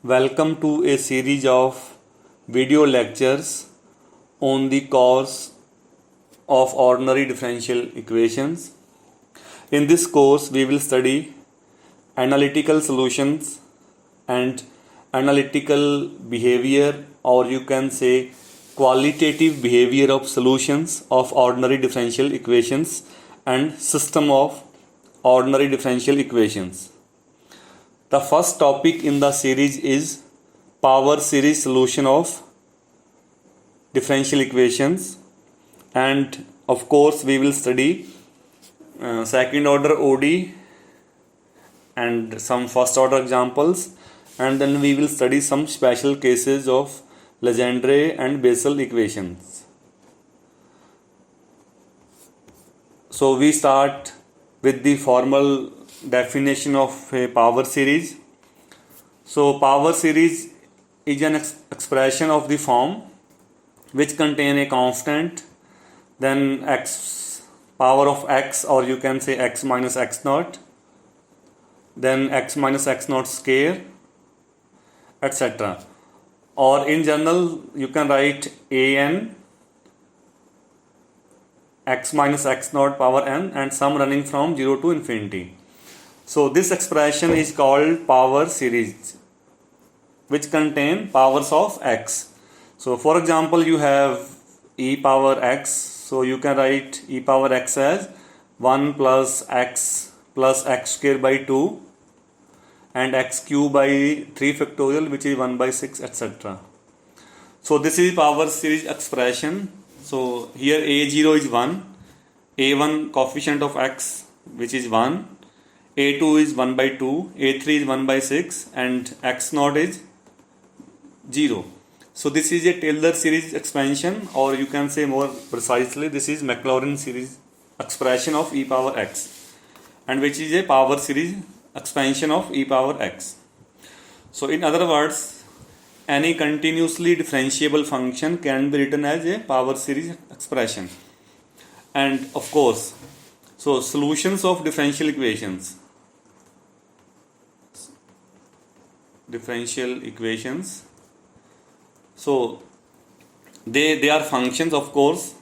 Welcome to a series of video lectures on the course of ordinary differential equations. In this course, we will study analytical solutions and analytical behavior, or you can say qualitative behavior of solutions of ordinary differential equations and system of ordinary differential equations. The first topic in the series is power series solution of differential equations, and of course we will study second order OD and some first order examples, and then we will study some special cases of Legendre and Bessel equations. So we start with the formal definition of a power series. So power series is an expression of the form which contain a constant, then x power of x, or you can say x minus x naught, then x minus x naught square, etc. Or in general you can write an x minus x naught power n and sum running from 0 to infinity. So this expression is called power series, which contain powers of x. So for example, you have e power x, so you can write e power x as 1 plus x square by 2 and x cube by 3 factorial, which is 1 by 6, etc. So this is power series expression. So here a0 is 1, a1 coefficient of x which is 1, a2 is 1 by 2, a3 is 1 by 6, and x naught is 0. So this is a Taylor series expansion, or you can say more precisely this is Maclaurin series expression of e power x, and which is a power series expansion of e power x. So in other words, any continuously differentiable function can be written as a power series expression. And of course, so solutions of differential equations. So they are functions, of course.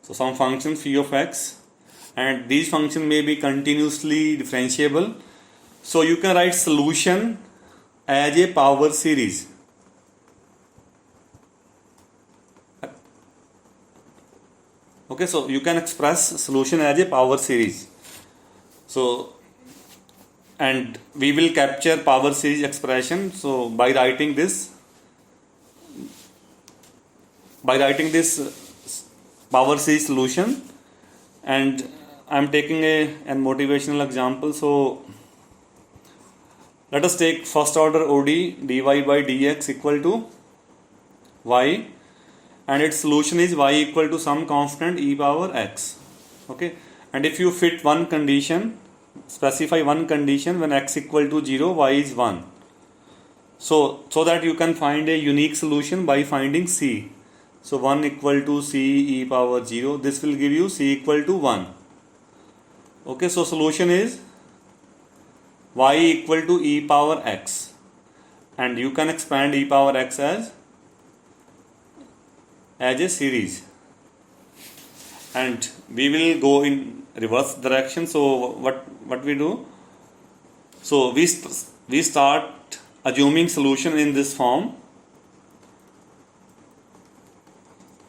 So some function phi of x, and these functions may be continuously differentiable. So you can write solution as a power series. Okay, so you can express solution as a power series. So, and we will capture power series expression. So by writing this power series solution, and I am taking a motivational example. So let us take first order OD dy by dx equal to y, and its solution is y equal to some constant e power x. Okay, and if you fit one condition, specify one condition when x equal to 0, y is 1. So that you can find a unique solution by finding c. So 1 equal to c e power 0, this will give you c equal to 1. Okay, so solution is y equal to e power x, and you can expand e power x as a series, and we will go in reverse direction. So what we do, so we start assuming solution in this form.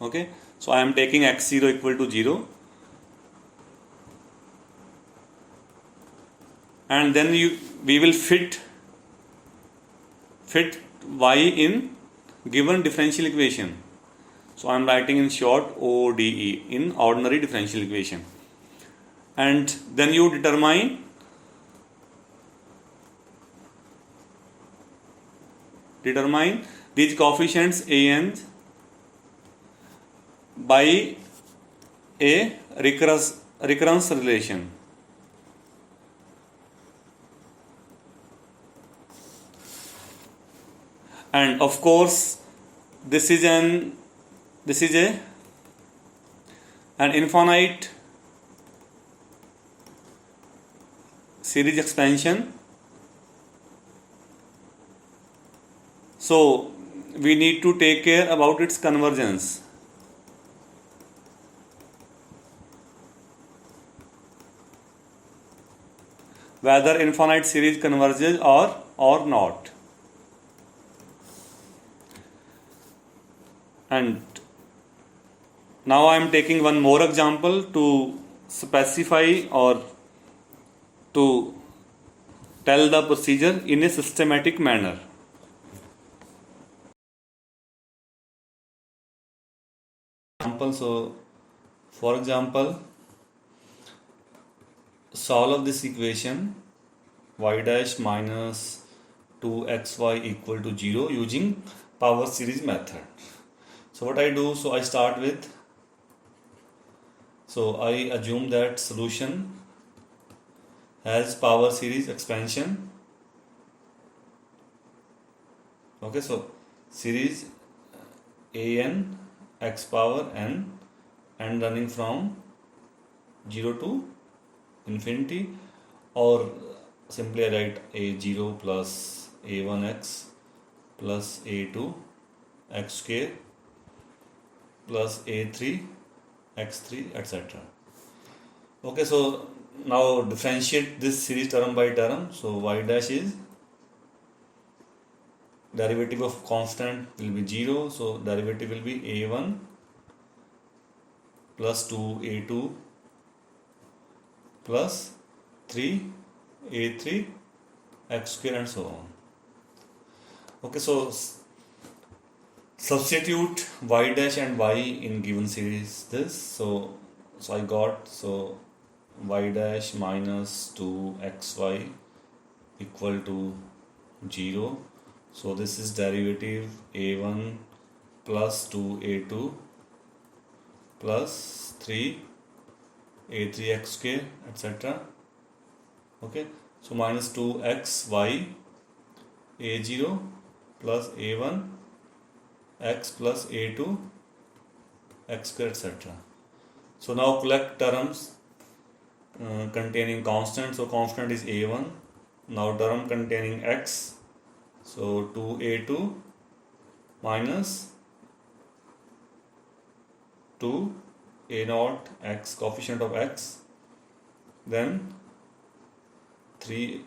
Okay, so I am taking x0 equal to 0, and then we will fit y in given differential equation. So I am writing in short ODE, in ordinary differential equation, and then you determine these coefficients an by a recurrence relation. And of course this is an infinite series expansion, So we need to take care about its convergence. Whether infinite series converges or not. And now I am taking one more example to specify or to tell the procedure in a systematic manner. So for example, solve this equation y dash minus 2xy equal to 0 using power series method. So what I do, so I start with, so I assume that solution has power series expansion. Okay, so series an x power n and running from 0 to infinity, or simply I write a0 plus a1x plus a2 x square plus a3 x3 etc. Okay, so now differentiate this series term by term. So y dash is derivative of constant will be 0, so derivative will be a1 plus 2a2 plus 3a3 x square and so on. Okay, so substitute y dash and y in given series this. So I got, so y dash minus 2xy equal to 0. So this is derivative a1 plus 2a2 plus 3a3 x square etc. Okay, so minus 2xy a0 plus a1 x plus a2 x square etc. So now collect terms containing constant. So constant is a1. Now term containing x, so 2a2 minus 2 a naught x, coefficient of x, then 3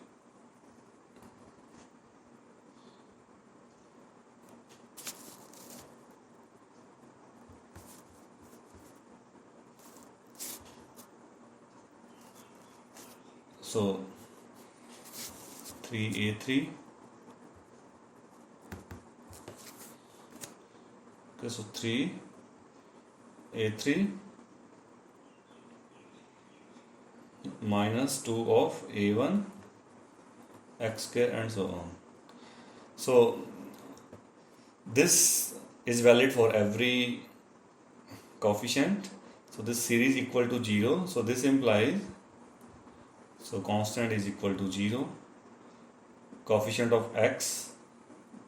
so 3a3. Okay, so 3a3 minus 2 of a1 x square and so on. So this is valid for every coefficient. So this series equal to 0. So this implies, so constant is equal to 0, coefficient of x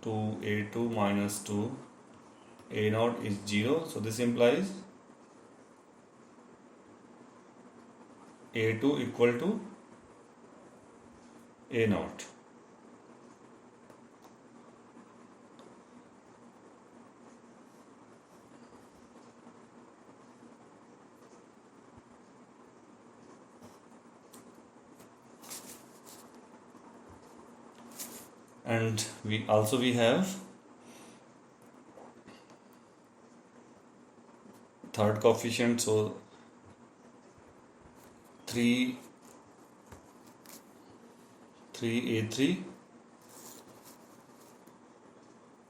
2a2 minus 2 a naught is 0. So this implies a2 equal to a naught. And we have third coefficient, so 3a3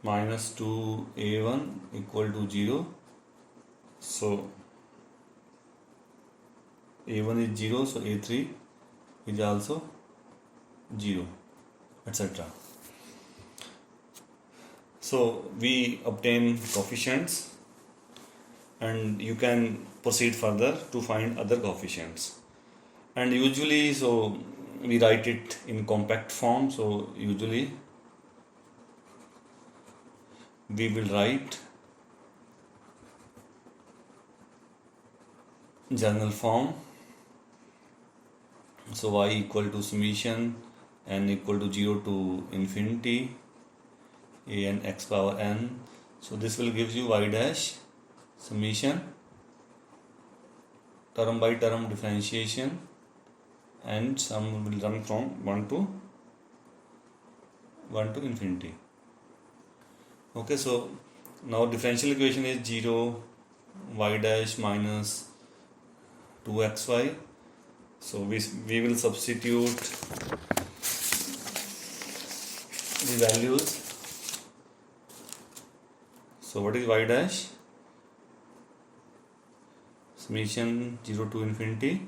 minus 2a1 equal to 0. So a1 is 0, so a3 is also 0 etc. So we obtain coefficients, and you can proceed further to find other coefficients. And usually, so we write it in compact form. So usually we will write general form. So y equal to summation n equal to 0 to infinity an x power n. So this will give you y dash summation term by term differentiation, and sum will run from 1 to infinity. Okay, so now differential equation is 0 y dash minus 2xy. So we will substitute the values. So what is y dash? Summation 0 to infinity,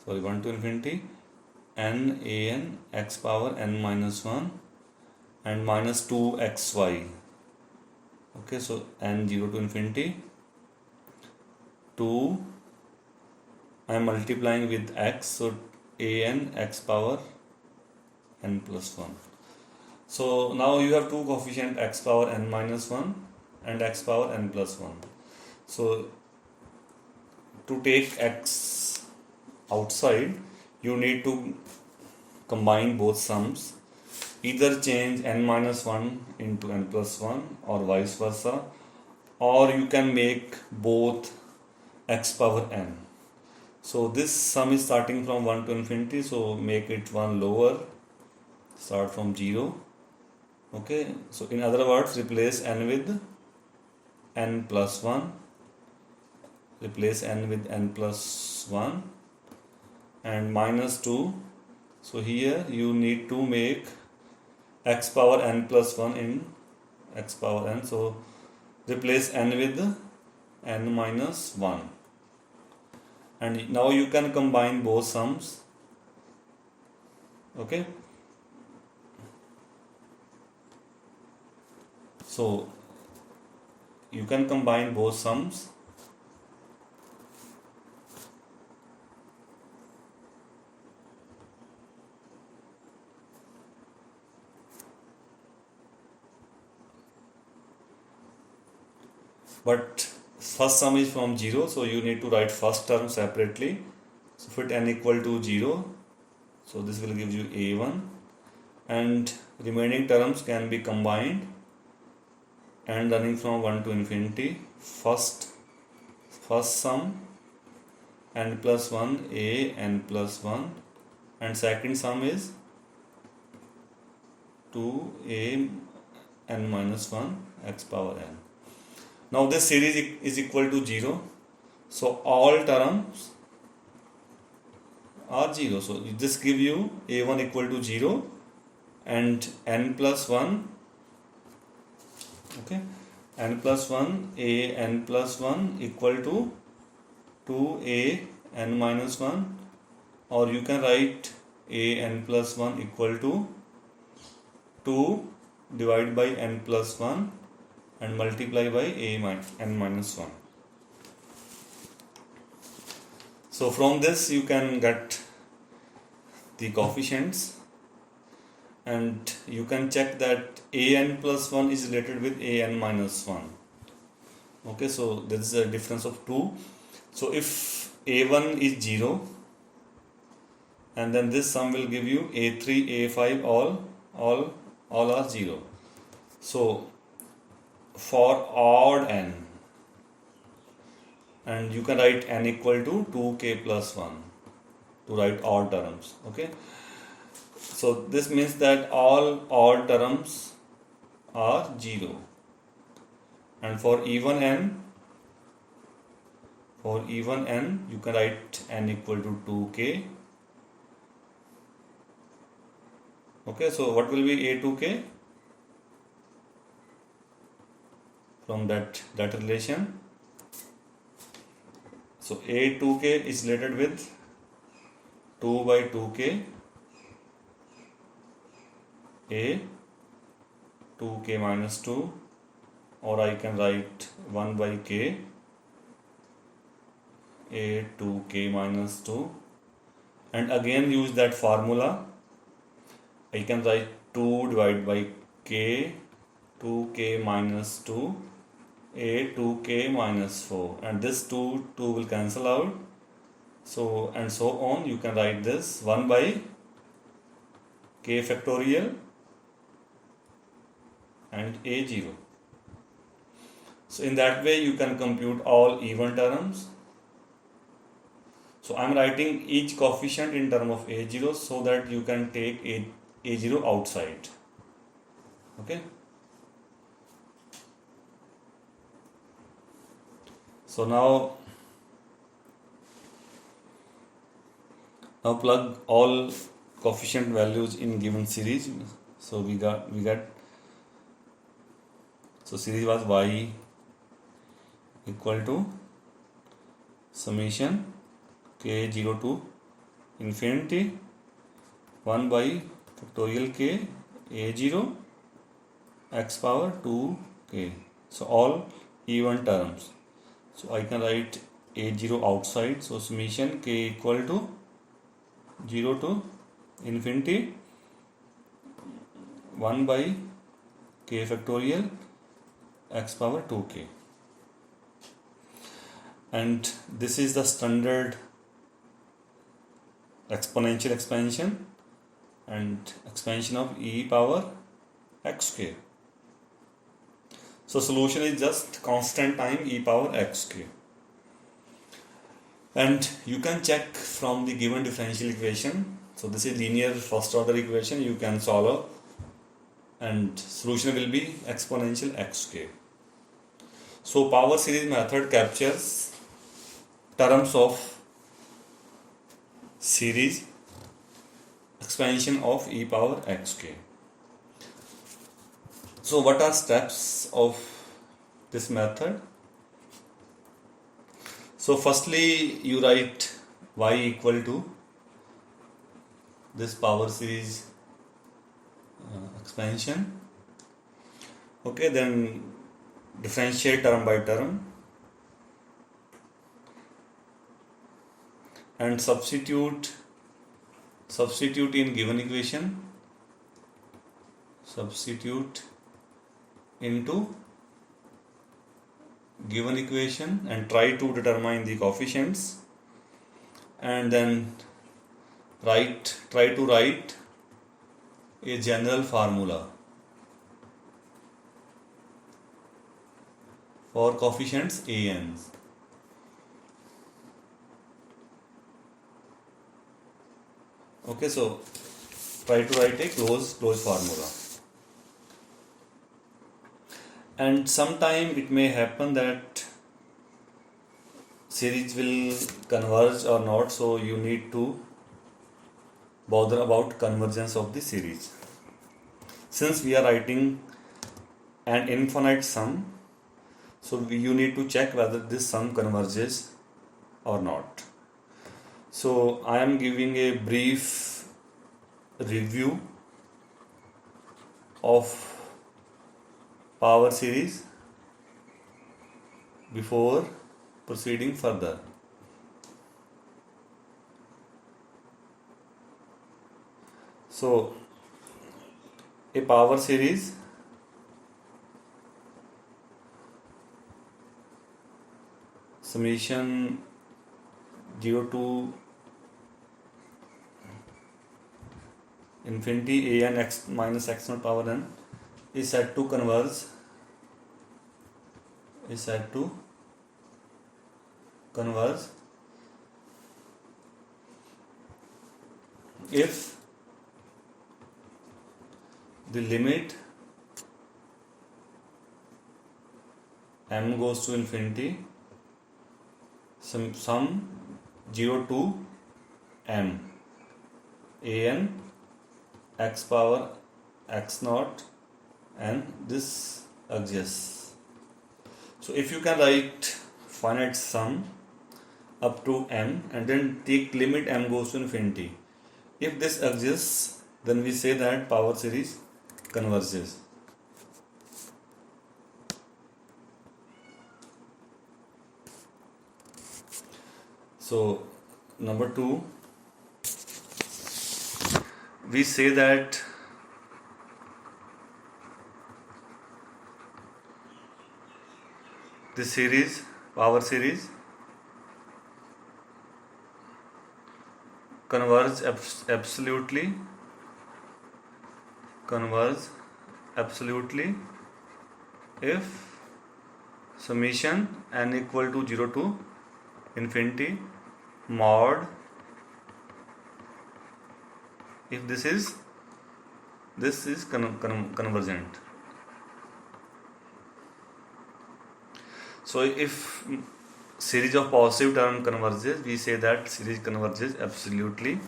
1 to infinity, n x power n minus 1 and minus 2xy. Okay, so n 0 to infinity, 2, I am multiplying with x, so an x power n plus 1. So now you have two coefficient x power n minus 1 and x power n plus 1. So to take x outside, you need to combine both sums, either change n minus 1 into n plus 1 or vice versa, or you can make both x power n. So this sum is starting from 1 to infinity, so make it one lower, start from 0. Okay, so in other words, replace n with n plus 1, replace n with n plus 1 and minus 2. So here you need to make x power n plus 1 in x power n, so replace n with n minus 1, and now you can combine both sums. Okay, so you can combine both sums. But first sum is from 0, so you need to write first term separately. So fit n equal to 0, so this will give you a1, and remaining terms can be combined and running from 1 to infinity. First sum n plus 1 a n plus 1, and second sum is 2a n minus 1 x power n. Now this series is equal to 0, so all terms are 0. So this give you a1 equal to 0 and n plus 1. Okay, n plus 1 a n plus 1 equal to 2a n minus 1, or you can write a n plus 1 equal to 2 divided by n plus 1 and multiply by n minus 1. So from this you can get the coefficients, and you can check that an plus 1 is related with an minus 1. Okay, so there is a difference of 2. So if a1 is 0, and then this sum will give you a3 a5 all are 0. So for odd n, and you can write n equal to 2k plus 1 to write odd terms. Okay, so this means that all odd terms are 0, and for even n you can write n equal to 2k. Okay, so what will be a2k from that relation? So a2k is related with 2 by 2k, a 2k minus 2, or I can write 1 by k, a 2k minus 2, and again use that formula. I can write 2 divided by k, 2k minus 2, a 2k minus 4, and this 2 will cancel out. So and so on. You can write this 1 by k factorial and a0. So in that way you can compute all even terms. So I am writing each coefficient in term of a0 so that you can take a0 outside. Okay. So now plug all coefficient values in given series. So we got so series was y equal to summation k0 to infinity 1 by factorial k a0 x power 2k. So all even terms. So I can write a0 outside. So summation k equal to 0 to infinity 1 by k factorial x power 2k. And this is the standard exponential expansion and expansion of e power xk. So solution is just constant time e power xk. And you can check from the given differential equation. So this is linear first order equation. You can solve and solution will be exponential xk. So power series method captures terms of series expansion of e power xk. So what are steps of this method? So firstly you write y equal to this power series expansion. Okay, then differentiate term by term and substitute in given equation, substitute into given equation and try to determine the coefficients, and then try to write a general formula for coefficients a n. Okay, so try to write a closed formula. And sometime it may happen that series will converge or not, so you need to bother about convergence of the series. Since we are writing an infinite sum, so you need to check whether this sum converges or not. So I am giving a brief review of power series before proceeding further. So a power series summation 0 to infinity a n x minus x naught power n is said to converge if the limit m goes to infinity sum 0 to m a n x power x naught and this exists. So if you can write finite sum up to m and then take limit m goes to infinity, if this exists, then we say that power series converges. So number 2, we say that the power series converge absolutely converge absolutely if summation n equal to 0 to infinity mod if this is convergent. So if series of positive term converges, we say that series converges absolutely.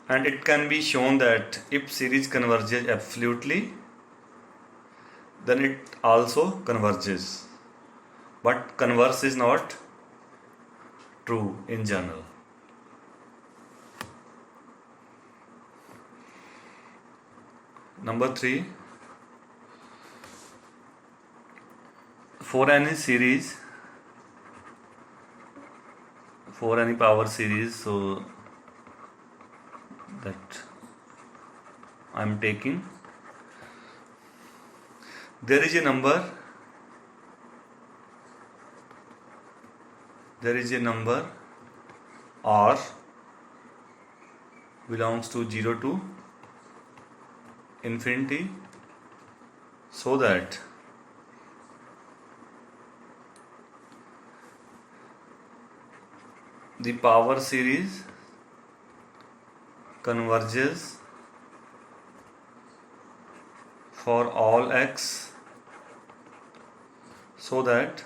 And it can be shown that if series converges absolutely, then it also converges. But converse is not true in general. Number 3, for any series, for any power series, so that I am taking, there is a number r belongs to 0 to infinity, so that the power series converges for all x, so that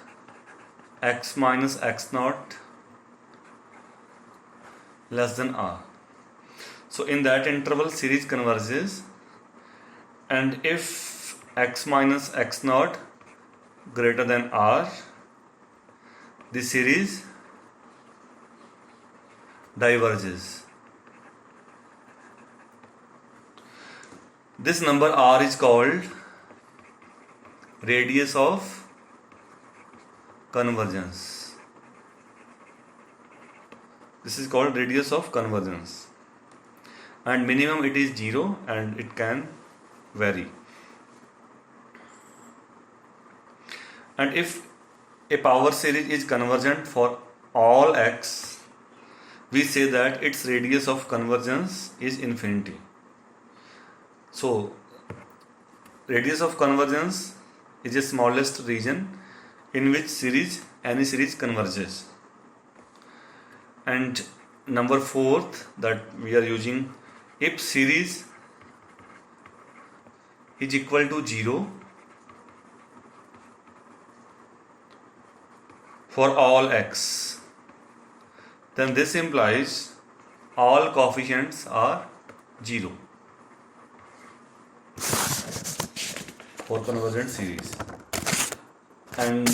x minus x naught less than r. So in that interval series converges, and if x minus x naught greater than r, the series diverges. This number r is called radius of convergence. This is called radius of convergence, and minimum it is 0 and it can vary. And if a power series is convergent for all x, we say that its radius of convergence is infinity. So radius of convergence is the smallest region in which any series converges. And number 4th that we are using, if series is equal to 0 for all x, then this implies all coefficients are 0 for convergent series. And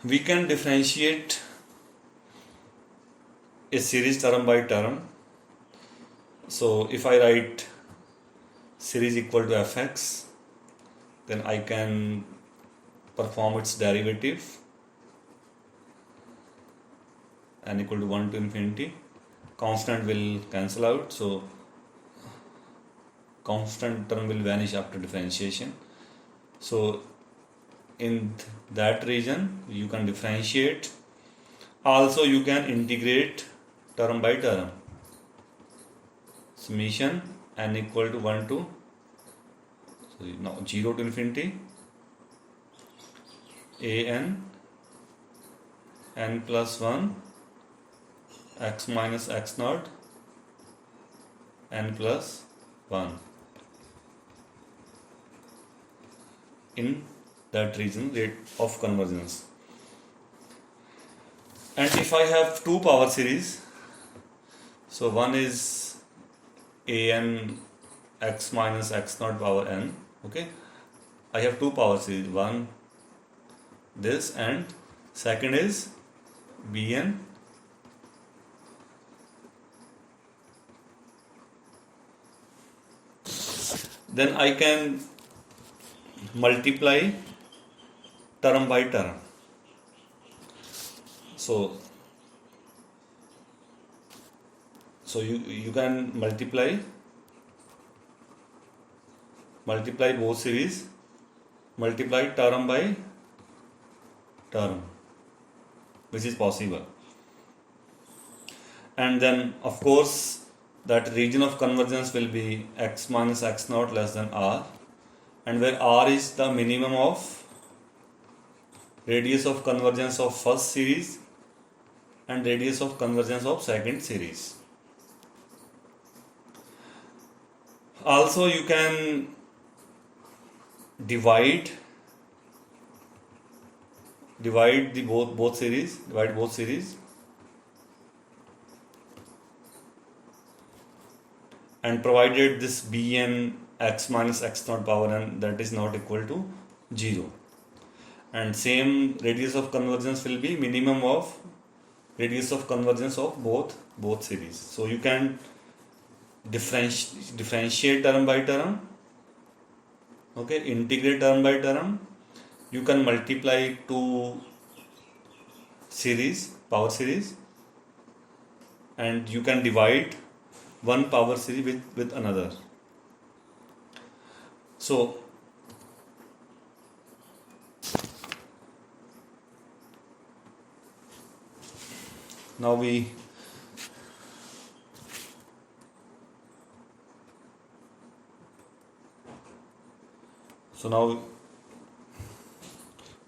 we can differentiate a series term by term. So if I write series equal to fx, then I can perform its derivative, n equal to 1 to infinity. Constant will cancel out, so constant term will vanish after differentiation. So in that region you can differentiate. Also you can integrate term by term. Summation n equal to 0 to infinity an n plus 1 x minus x naught n plus 1 in that region rate of convergence. And if I have two power series, so one is an x minus x naught power n, okay, I have two power series, one this and second is bn then I can multiply term by term. So you can multiply both series, multiply term by term, which is possible. and then of course that region of convergence will be x minus x naught less than r, and where r is the minimum of radius of convergence of first series and radius of convergence of second series. Also you can divide both series and provided this bn x minus x naught power n that is not equal to 0, and same radius of convergence will be minimum of radius of convergence of both series. So you can differentiate term by term, okay, integrate term by term. You can multiply two series, power series, and you can divide one power series with another. So now we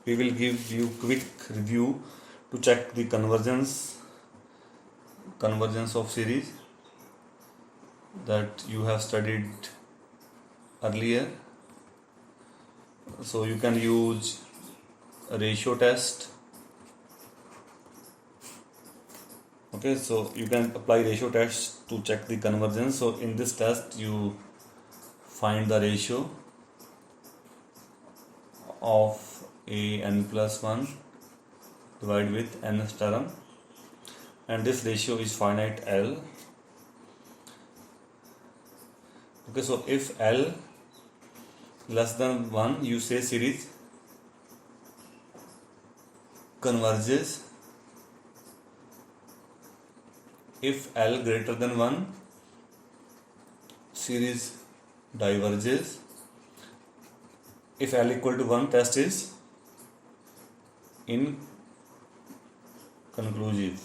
will give you quick review to check the convergence of series that you have studied earlier. So you can use a ratio test. Okay, so you can apply ratio test to check the convergence. So in this test you find the ratio of a n plus 1 divided with nth term, and this ratio is finite L. Okay, so if L less than 1, you say series converges. If L greater than 1, series diverges. If L equal to 1, test is inconclusive.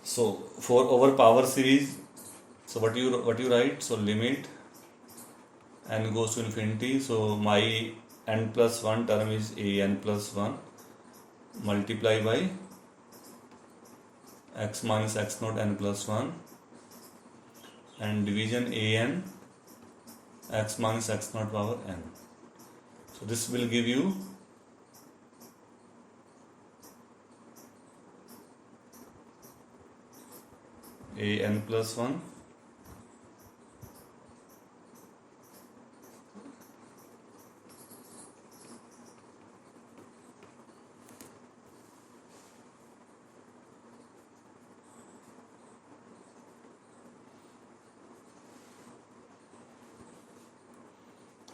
So for our power series, so what you write? So limit n goes to infinity. So my n plus 1 term is a n plus 1 multiply by x minus x naught n plus 1 and division a n x minus x naught power n. So this will give you a n plus 1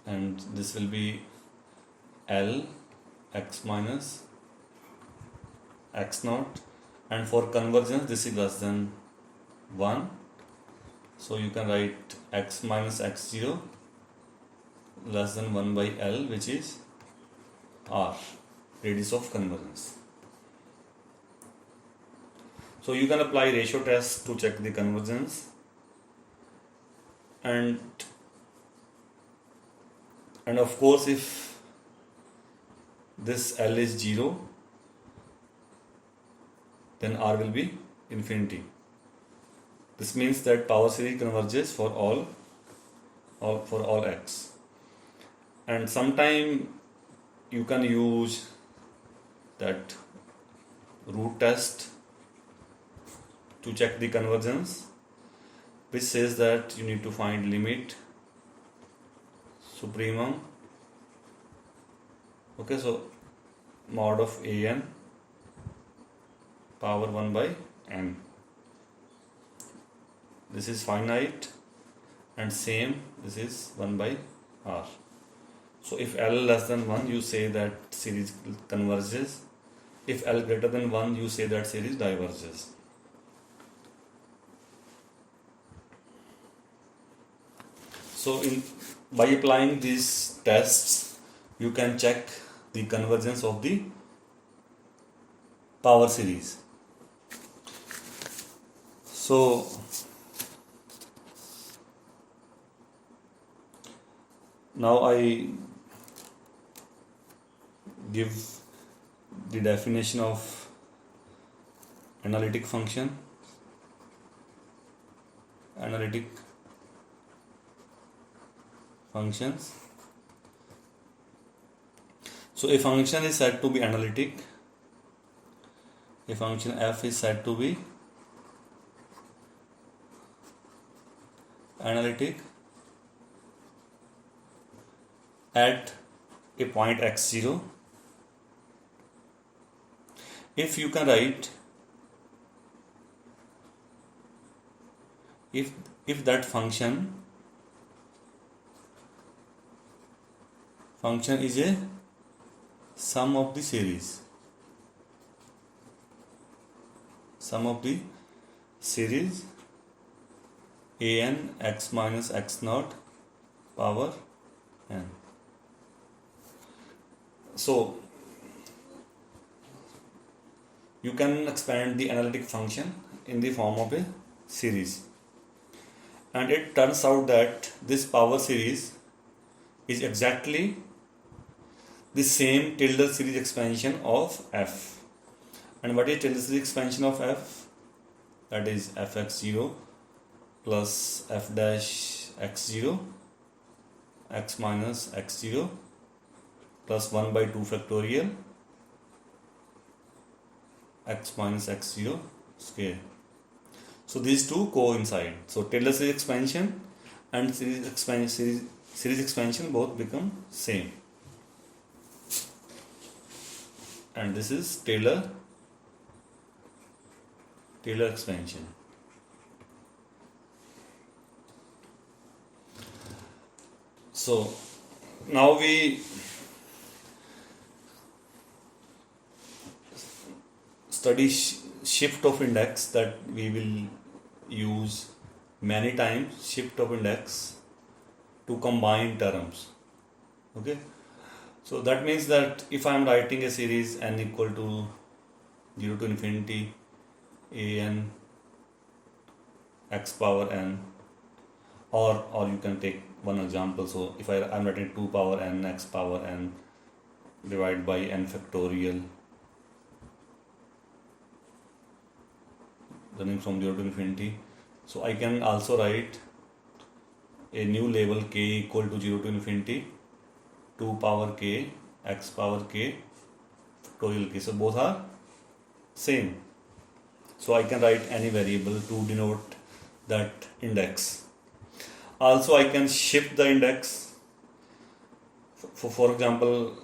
and this will be L x minus x naught, and for convergence this is less than 1, so you can write x minus x0 less than 1 by L, which is R, radius of convergence. So you can apply ratio test to check the convergence, and of course if this L is 0, then R will be infinity. This means that power series converges for all x. And sometime you can use that root test to check the convergence, which says that you need to find limit supremum. Okay, so mod of an power 1 by n. This is finite, and same this is 1 by r. So if L less than 1, you say that series converges. If L greater than 1, you say that series diverges. So by applying these tests, you can check the convergence of the power series. So now I give the definition of analytic function. Analytic functions. So a function is said to be analytic. A function f is said to be analytic at a point x0 if you can write if that function is a sum of the series an x minus x naught power n. So you can expand the analytic function in the form of a series, and it turns out that this power series is exactly the same tilde series expansion of f. And what is tilde series expansion of f? That is fx0 plus f dash x0 x minus x0 plus 1 by 2 factorial x minus x0 square. So these two coincide. So tilde series expansion and series expansion both become same. And this is Taylor expansion. So now we study shift of index, that we will use many times. Shift of index to combine terms. Okay, so that means that if I am writing a series n equal to 0 to infinity an x power n, or you can take one example. So if I am writing 2 power n x power n divided by n factorial running from 0 to infinity. So I can also write a new label k equal to 0 to infinity 2 power k x power k factorial k. So both are same. So I can write any variable to denote that index. Also I can shift the index. For example,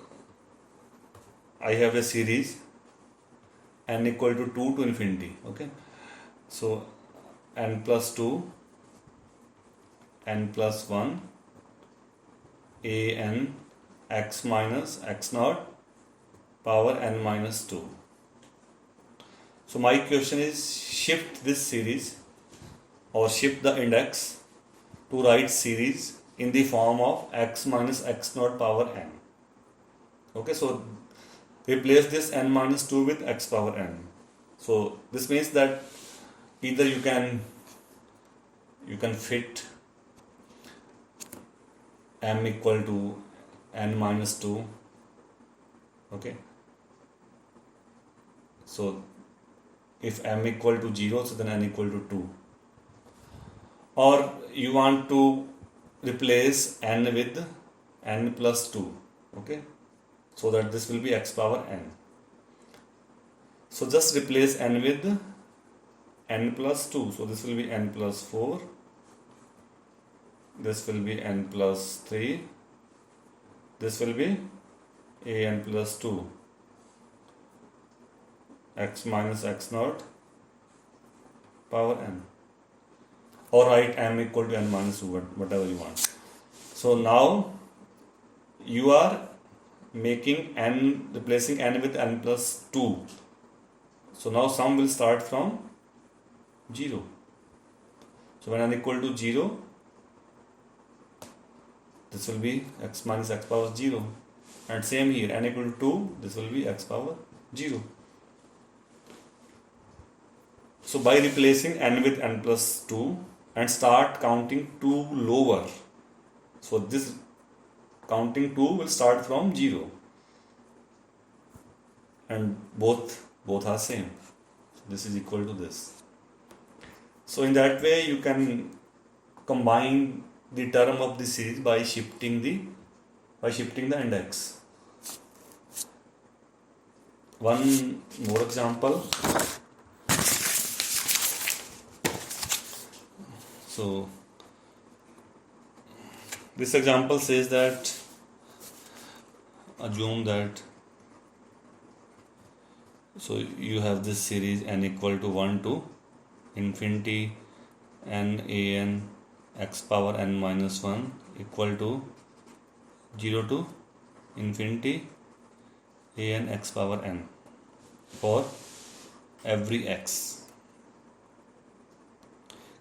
I have a series n equal to 2 to infinity. Okay, so n plus 2 n plus 1 an x minus x naught power n minus 2. So my question is, shift this series or shift the index to write series in the form of x minus x naught power n. Okay, so replace this n minus 2 with x power n. So this means that either you can fit m equal to n minus 2. Okay, so if m equal to 0, so then n equal to 2. Or you want to replace n with n plus 2. Okay, so that this will be x power n. So just replace n with n plus 2. So this will be n plus 4. This will be n plus 3. This will be an plus 2 x minus x naught power n, or write m equal to n minus 2, whatever you want. So now you are making n, replacing n with n plus 2. So now sum will start from 0. So when n equal to 0, this will be x minus x power 0. And same here, n equal to 2, this will be x power 0. So by replacing n with n plus 2 and start counting 2 lower. So this counting 2 will start from 0 and both are same. So this is equal to this. So in that way you can combine the term of the series by shifting the index. One more example. So this example says that assume that so you have this series n equal to 1 to infinity n a n x power n minus 1 equal to 0 to infinity a n x power n for every x.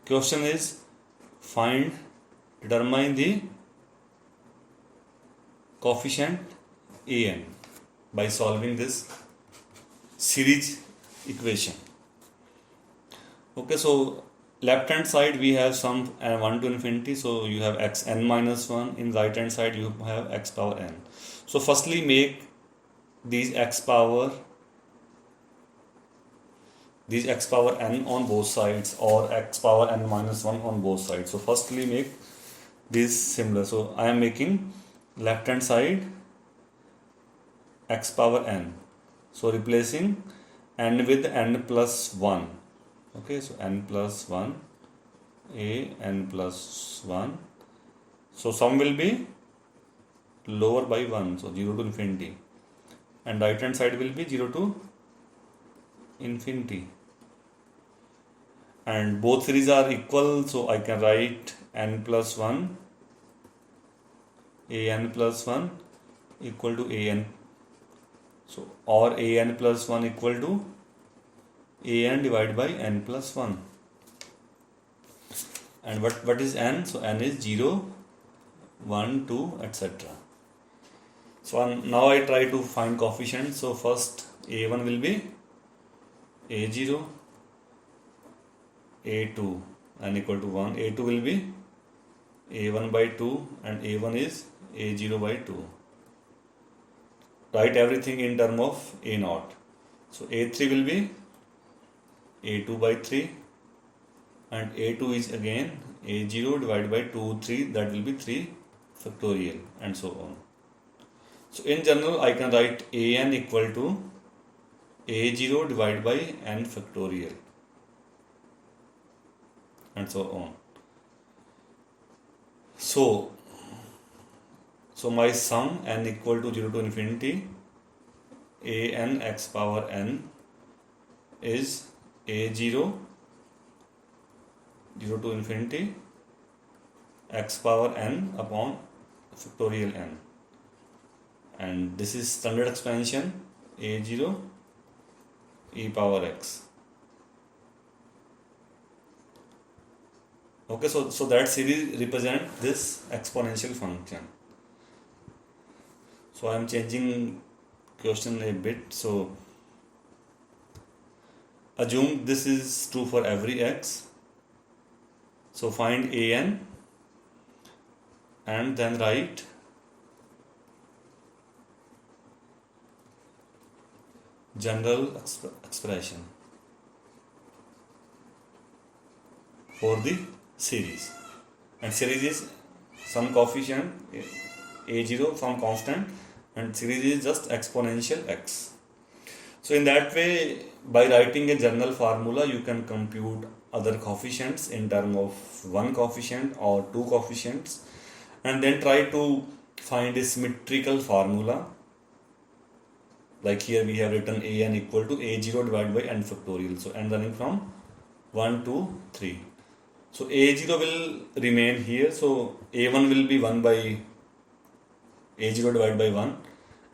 Question is determine the coefficient a n by solving this series equation. Okay, so left hand side we have sum 1 to infinity, so you have x n minus 1. In right hand side you have x power n. So firstly make these x power n on both sides or x power n minus 1 on both sides. So firstly make these similar. So I am making left hand side x power n. So replacing n with n plus 1. Okay, so n plus 1 a n plus 1. So sum will be lower by 1, so 0 to infinity, and right hand side will be 0 to infinity, and both series are equal, so I can write n plus 1 a n plus 1 equal to a n. So or a n plus 1 equal to a n divided by n plus 1. And what is n? So n is 0, 1, 2, etc. So now I try to find coefficient. So first a1 will be a0, a2 n equal to 1, a2 will be a1 by 2, and a1 is a0 by 2. Write everything in term of a0. So a3 will be a2 by 3, and a2 is again a0 divided by 2, 3, that will be 3 factorial, and so on. So in general I can write an equal to a0 divided by n factorial, and so on. So my sum n equal to 0 to infinity a n x power n is a0 0 to infinity x power n upon factorial n, and this is standard expansion a0 e power x. Okay, so that series represent this exponential function. So I am changing question a bit. So assume this is true for every x. So find an and then write general expression for the series, and series is some coefficient a0, some constant, and series is just exponential x. So in that way, by writing a general formula, you can compute other coefficients in terms of one coefficient or two coefficients, and then try to find a symmetrical formula. Like here we have written an equal to a0 divided by n factorial. So n running from 1 to 3. So a0 will remain here. So a1 will be 1 by a0 divided by 1,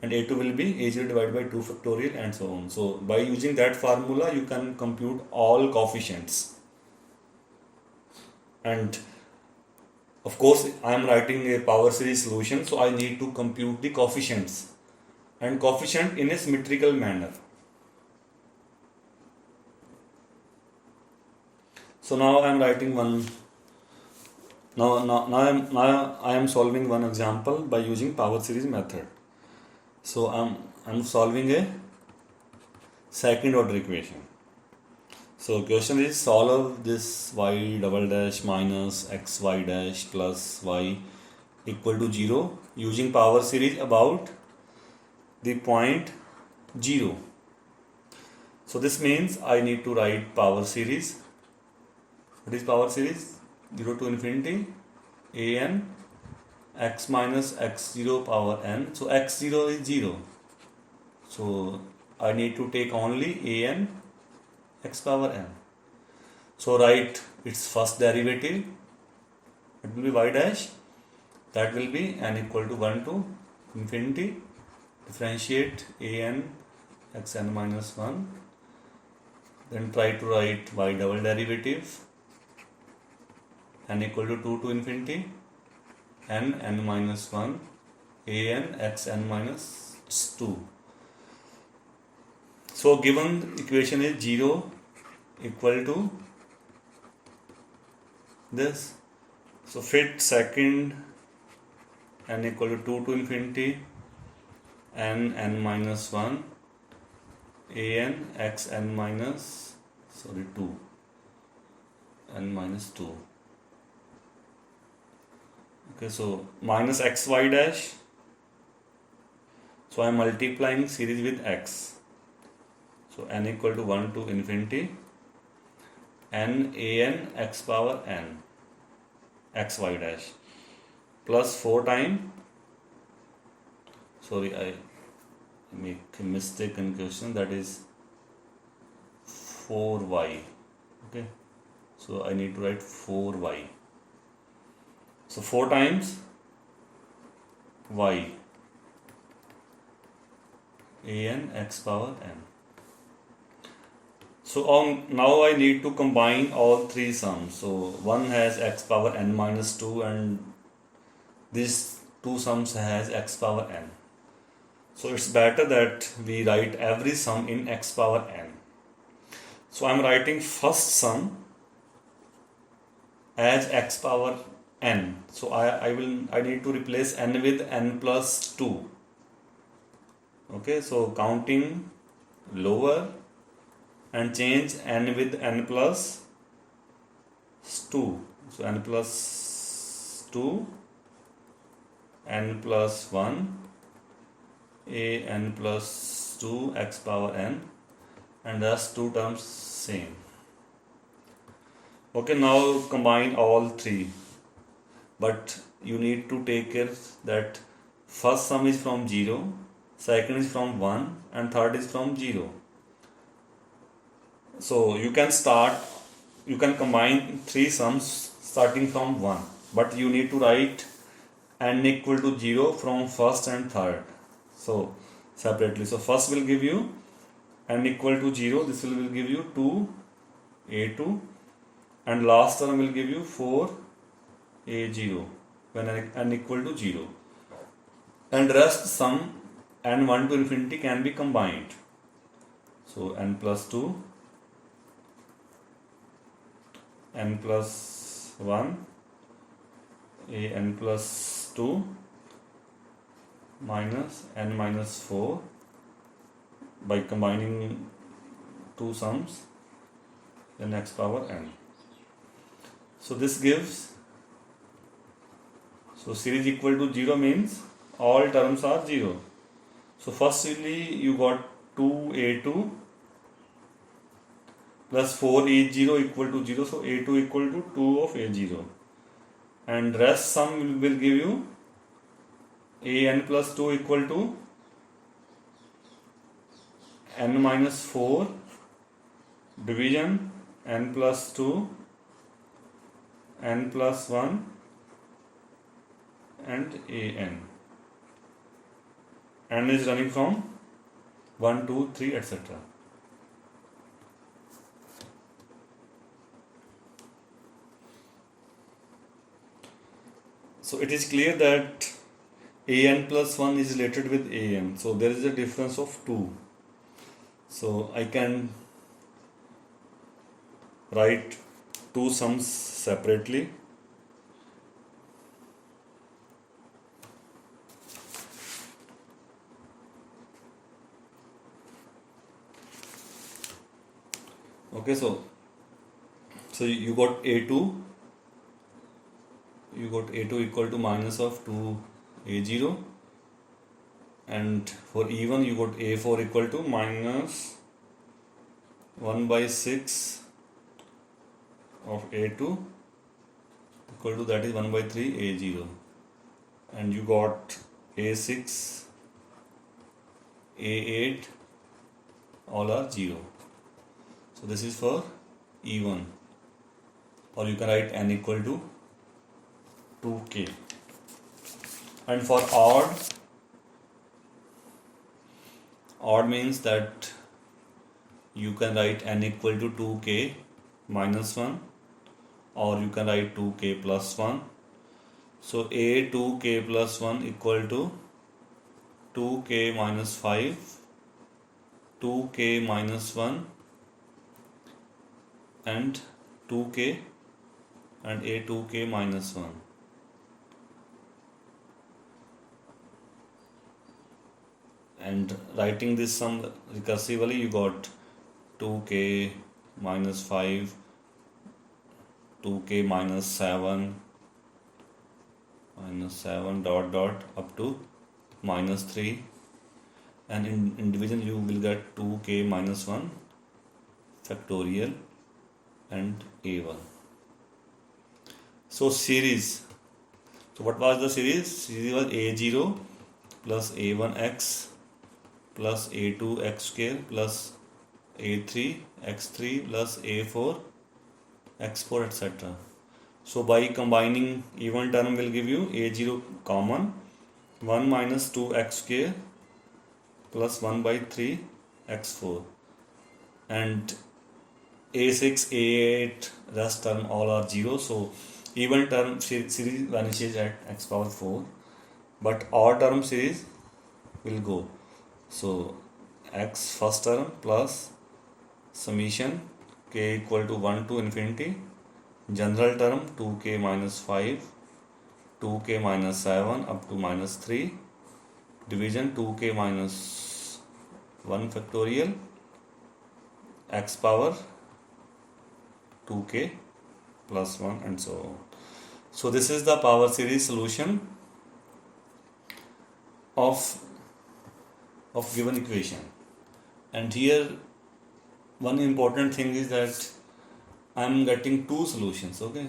and a2 will be a0 divided by 2 factorial, and so on. So by using that formula you can compute all coefficients, and of course I am writing a power series solution, so I need to compute the coefficients and coefficient in a symmetrical manner. So now I am writing one. Now I am solving one example by using power series method. So I'm solving a second order equation. So question is, solve this y double dash minus xy dash plus y equal to 0 using power series about the point 0. So this means I need to write power series. What is power series? 0 to infinity an x minus x0 power n. So x0 is 0. So I need to take only an x power n. So write its first derivative. It will be y dash. That will be n equal to 1 to infinity. Differentiate an xn minus 1. Then try to write y double derivative. N equal to 2 to infinity. N minus 1. An xn minus 2. So given equation is 0 equal to this. So fit second n equal to 2 to infinity n minus 1 an xn minus 2 n minus 2. Okay, so minus xy dash. So I am multiplying series with x. So n equal to 1 to infinity n an x power n xy dash plus 4 times, sorry I make a mistake in question, that is 4y. Okay, so I need to write 4y. So 4 times y an x power n. So now I need to combine all three sums. So one has x power n minus 2 and these two sums has x power n. So it's better that we write every sum in x power n. So I'm writing first sum as x power n. So I need to replace n with n plus 2. Okay, so counting lower and change n with n plus 2. So n plus 2, n plus 1, a n plus 2 x power n, and rest two terms same. Okay, now combine all three, but you need to take care that first sum is from 0, second is from 1, and third is from 0. So you can combine three sums starting from 1, but you need to write n equal to 0 from first and third. So separately. So first will give you n equal to 0. This will give you 2a2, and last term will give you 4a0 when n equal to 0. And rest sum n1 to infinity can be combined. So n plus 2, n plus 1, a n plus 2 minus n minus 4 by combining two sums, then x power n. So this gives, so series equal to 0 means all terms are 0. So firstly you got 2a2 plus 4a0 equal to 0. So a2 equal to 2 of a0, and rest sum will give you an plus 2 equal to n minus 4 division n plus 2, n plus 1, and an. N is running from 1, 2, 3, etc. So it is clear that an plus 1 is related with an. So there is a difference of 2. So I can write two sums separately. Okay, so you got A2 equal to minus of 2A0, and for E1 you got A4 equal to minus 1 by 6 of A2 equal to, that is 1 by 3 A0, and you got A6, A8 all are 0. So this is for E1, or you can write n equal to 2k. And for odd means that you can write n equal to 2k minus 1, or you can write 2k plus 1. So a 2k plus 1 equal to 2k minus 5, 2k minus 1, and 2k, and a 2k minus 1. And writing this sum recursively, you got 2k minus 5, 2k minus 7 dot dot up to minus 3, and in division you will get 2k minus 1 factorial and a1. So series, so what was the series? Series was a0 plus a1x plus a2 x square plus a3 x3 plus a4 x4 etc. So by combining, even term will give you a0 common 1 minus 2x square plus 1 by 3 x4, and a6 a8 rest term all are 0. So even term series vanishes at x power 4, but odd term series will go. So x first term plus summation k equal to 1 to infinity, general term 2k minus 5, 2k minus 7 up to minus 3, division 2k minus 1 factorial, x power 2k plus 1, and so on. So this is the power series solution of given equation. And here one important thing is that I am getting two solutions. Okay,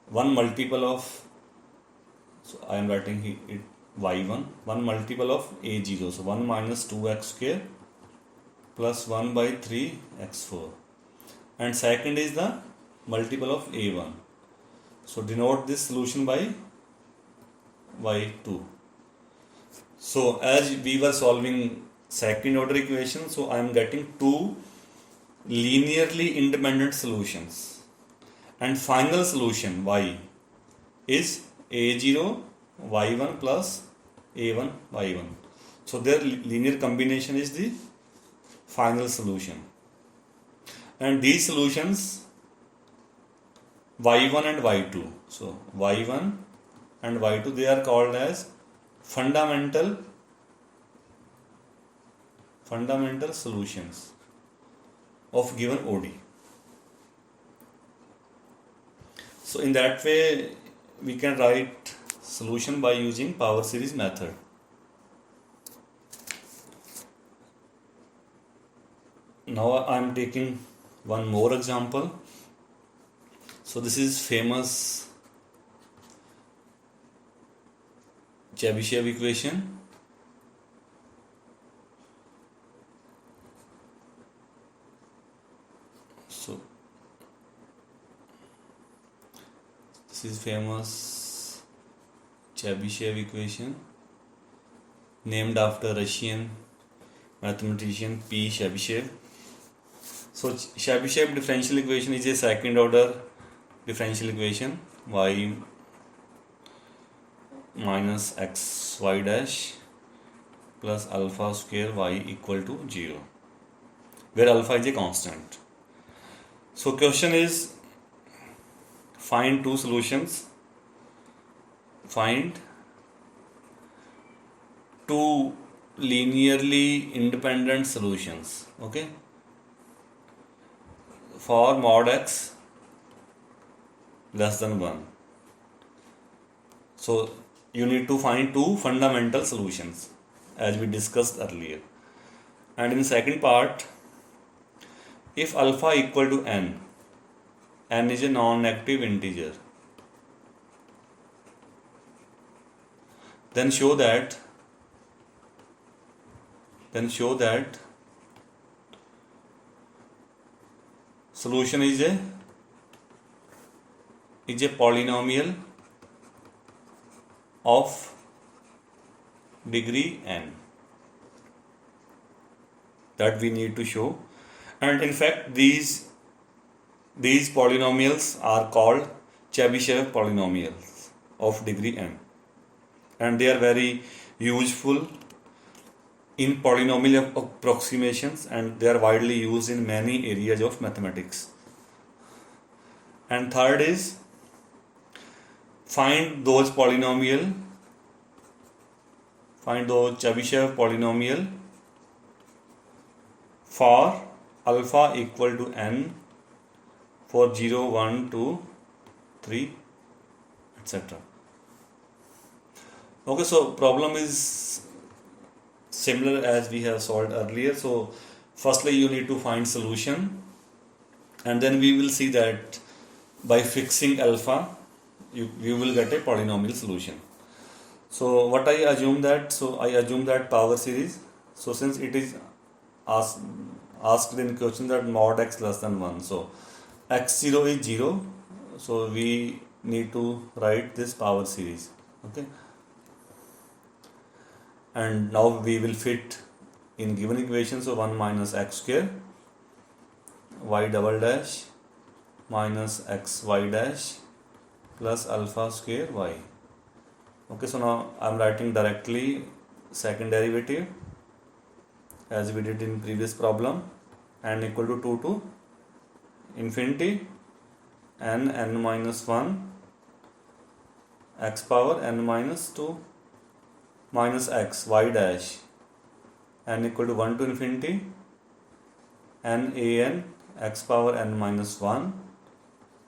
one multiple of, so I am writing it y1, one multiple of a0, so 1 minus 2x square plus 1 by 3 x4, and second is the multiple of a1. So denote this solution by y2. So as we were solving second order equation, so I am getting two linearly independent solutions, and final solution y is a0 y1 plus a1 y1. So their linear combination is the final solution, and these solutions y1 and y2, so y1 and y2, they are called as fundamental solutions of given OD. So in that way we can write solution by using power series method. Now I am taking one more example. So this is famous Chebyshev equation. So this is famous Chebyshev equation named after Russian mathematician P. Chebyshev. So Chebyshev differential equation is a second order differential equation, y minus x y dash plus alpha square y equal to 0, where alpha is a constant. So question is, find two solutions, find two linearly independent solutions, okay, for mod x less than 1. So you need to find two fundamental solutions as we discussed earlier. And in the second part, if alpha equal to n is a non-negative integer, then show that solution is a polynomial of degree n. That we need to show. And in fact, these polynomials are called Chebyshev polynomials of degree n, and they are very useful in polynomial approximations, and they are widely used in many areas of mathematics. And third is find those Chebyshev polynomial for alpha equal to n for 0, 1, 2, 3, etc. Okay, so problem is similar as we have solved earlier. So firstly you need to find solution, and then we will see that by fixing alpha you will get a polynomial solution. So what I assume that power series. So since it is asked in question that mod x less than 1, so x0 is 0, so we need to write this power series, okay. And now we will fit in given equation. So 1 minus x square y double dash minus xy dash plus alpha square y. Okay, so now I am writing directly second derivative as we did in previous problem, n equal to 2 to infinity n minus 1 x power n minus 2 minus x y dash n equal to 1 to infinity n x power n minus 1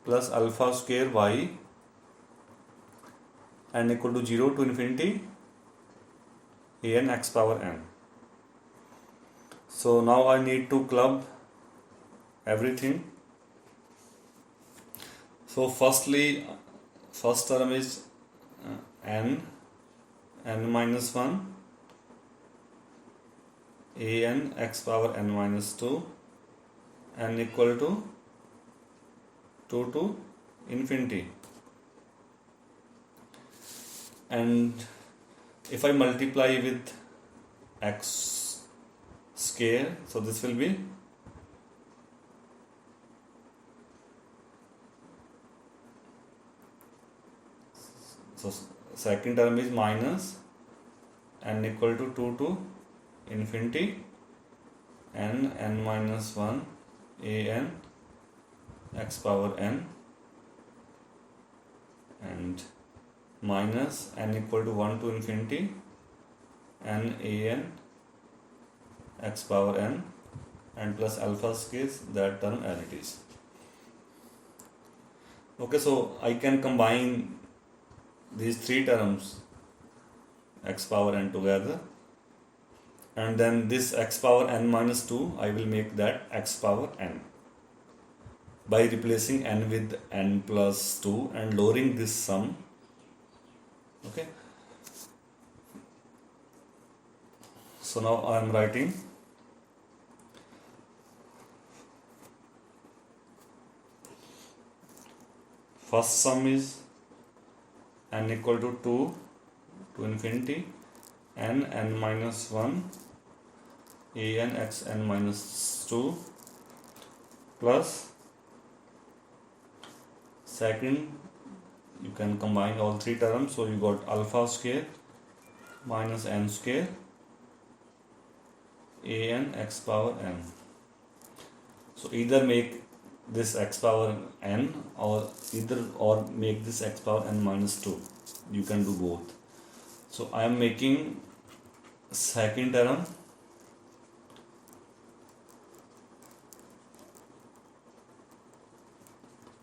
plus alpha square y n equal to 0 to infinity x power n. So now I need to club everything. So first term is n minus 1 x power n minus 2 n equal to 2 to infinity. And if I multiply with x square, so this will be second term is minus n equal to 2 to infinity n minus 1 x power n and minus n equal to 1 to infinity n x power n and plus alpha square, that term as it is. Okay, so I can combine these three terms x power n together, and then this x power n minus 2 I will make that x power n by replacing n with n plus 2 and lowering this sum. Okay, so now I am writing first sum is n equal to 2 to infinity n minus 1 x n minus 2 plus second you can combine all three terms, so you got alpha square minus n square x power n. So either make this x power n, or either or make this x power n minus 2. You can do both. So I am making second term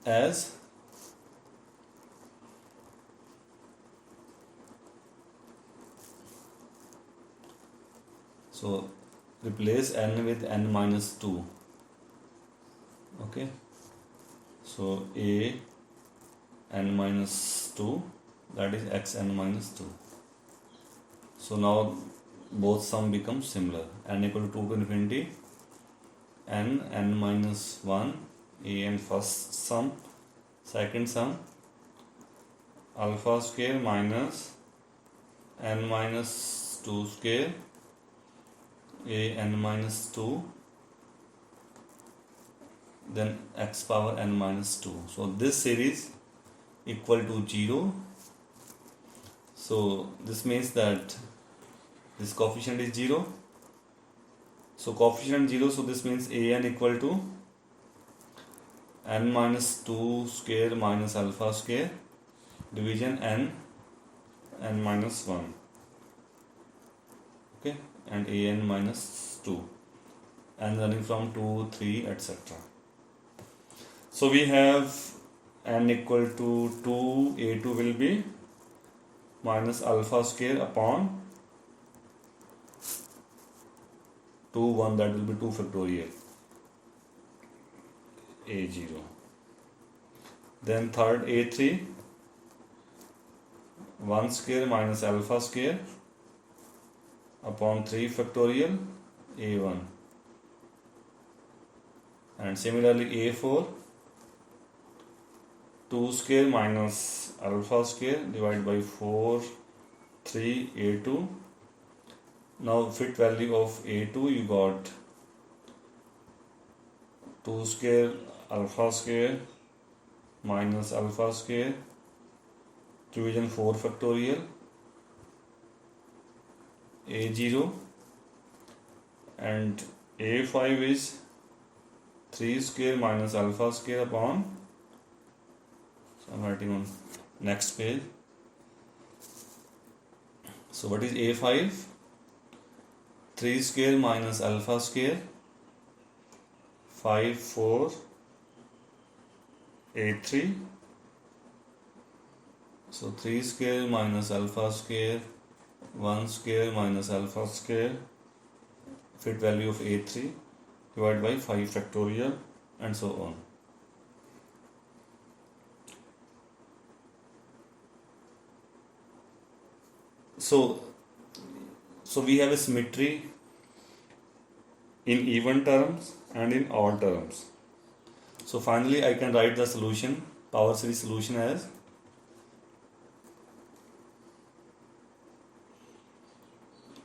as so replace n with n minus 2. Okay, so a n minus 2, that is x n minus 2. So now both sum become similar. N equal to 2 to infinity n minus 1 a n first sum, second sum alpha square minus n minus 2 square a n minus 2, then x power n minus 2. So this series equal to 0. So this means that this coefficient is 0. So coefficient 0, so this means a n equal to n minus 2 square minus alpha square division n minus 1. Okay, and a n minus 2, and running from 2, 3, etc. So we have n equal to 2, a2 will be minus alpha square upon 2, 1, that will be 2 factorial a0. Then third a3 1 square minus alpha square upon 3 factorial a1. And similarly a4 2 square minus alpha square divided by 4 3 a2. Now fit value of a2, you got 2 square alpha square minus alpha square division 4 factorial a0, and a5 is 3 square minus alpha square upon, so I'm writing on next page. So what is a5? 3 square minus alpha square 5 4 a3. So 3 square minus alpha square 1 square minus alpha square, fit value of a3 divided by 5 factorial, and so on. So we have a symmetry in even terms and in odd terms. So finally I can write the solution, power series solution, as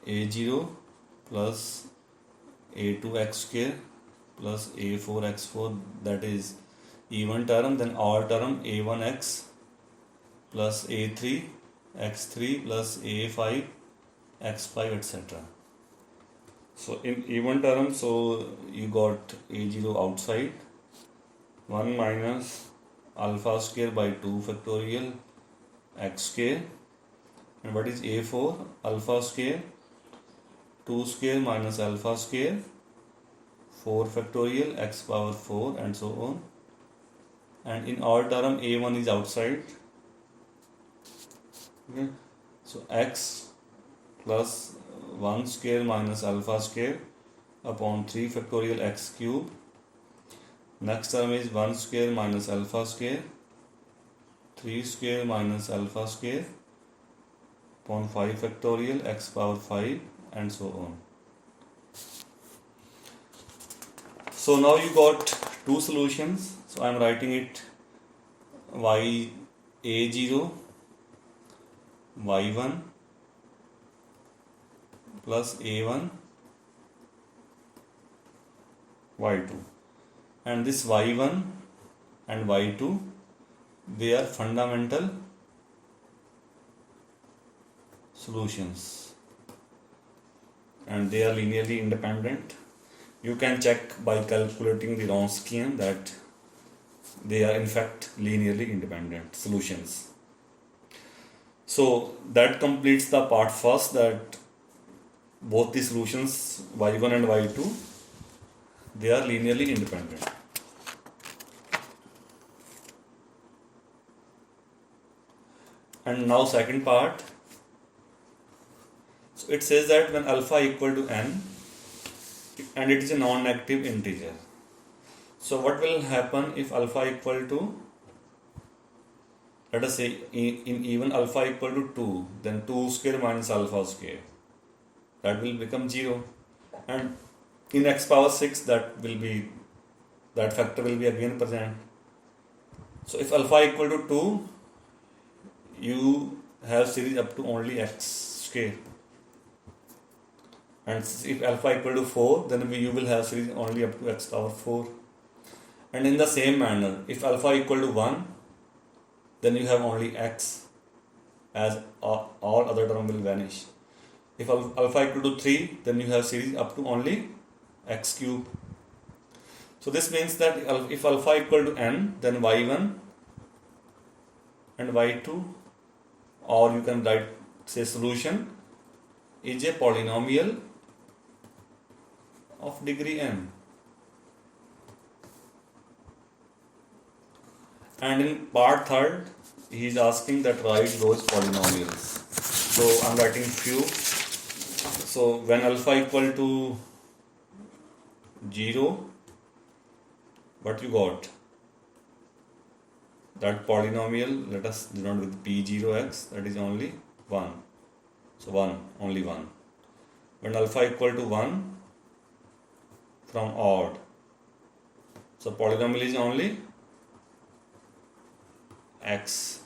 a0 plus a2x square plus a4x4, that is even term. Then odd term a1x plus a3 x3 plus a5 x5, etc. So in even term, so you got a0 outside 1 minus alpha square by 2 factorial x square, and what is a4? Alpha square 2 square minus alpha square 4 factorial x power 4, and so on. And in odd term a1 is outside. Okay, so x plus 1 square minus alpha square upon 3 factorial x cube. Next term is 1 square minus alpha square 3 square minus alpha square upon 5 factorial x power 5, and so on. So now you got two solutions. So I am writing it y a0 y1 plus a1 y2, and this y1 and y2, they are fundamental solutions and they are linearly independent. You can check by calculating the Wronskian that They are in fact linearly independent solutions. So that completes the part first, that both the solutions y1 and y2, they are linearly independent. And now second part. So it says that when alpha equal to n and it is a non-negative integer. So what will happen if alpha equal to, let us say in even alpha equal to 2, then 2 square minus alpha square, that will become 0, and in x power 6 that factor will be again present. So if alpha equal to 2, you have series up to only x square, and if alpha equal to 4, then you will have series only up to x power 4. And in the same manner, if alpha equal to 1, then you have only x, as all other term will vanish. If alpha equal to 3, then you have series up to only x cube. So this means that if alpha equal to n, then y1 and y2, or you can write, say, solution is a polynomial of degree n. And in part third, he is asking that write those polynomials. So I am writing few. So when alpha equal to 0, what you got? That polynomial, let us denote with p0x, that is only 1. So 1, only 1. When alpha equal to 1, from odd, so polynomial is only x.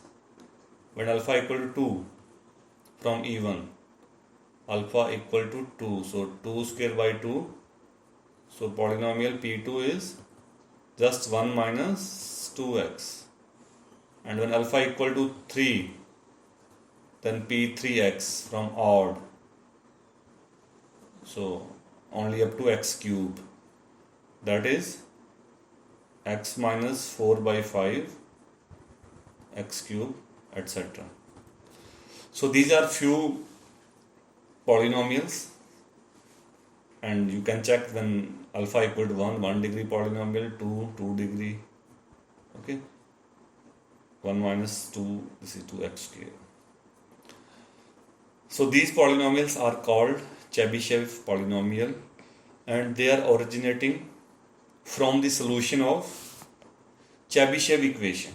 When alpha equal to 2, from even, alpha equal to 2, so 2 square by 2, so polynomial p2 is just 1 minus 2x. And when alpha equal to 3, then p3x, from odd, so only up to x cube, that is x minus 4 by 5, x cube, etc. So these are few polynomials, and you can check when alpha equal to 1 degree polynomial, 2 degree, okay, 1 minus 2, this is 2x square. So these polynomials are called Chebyshev polynomial, and they are originating from the solution of Chebyshev equation.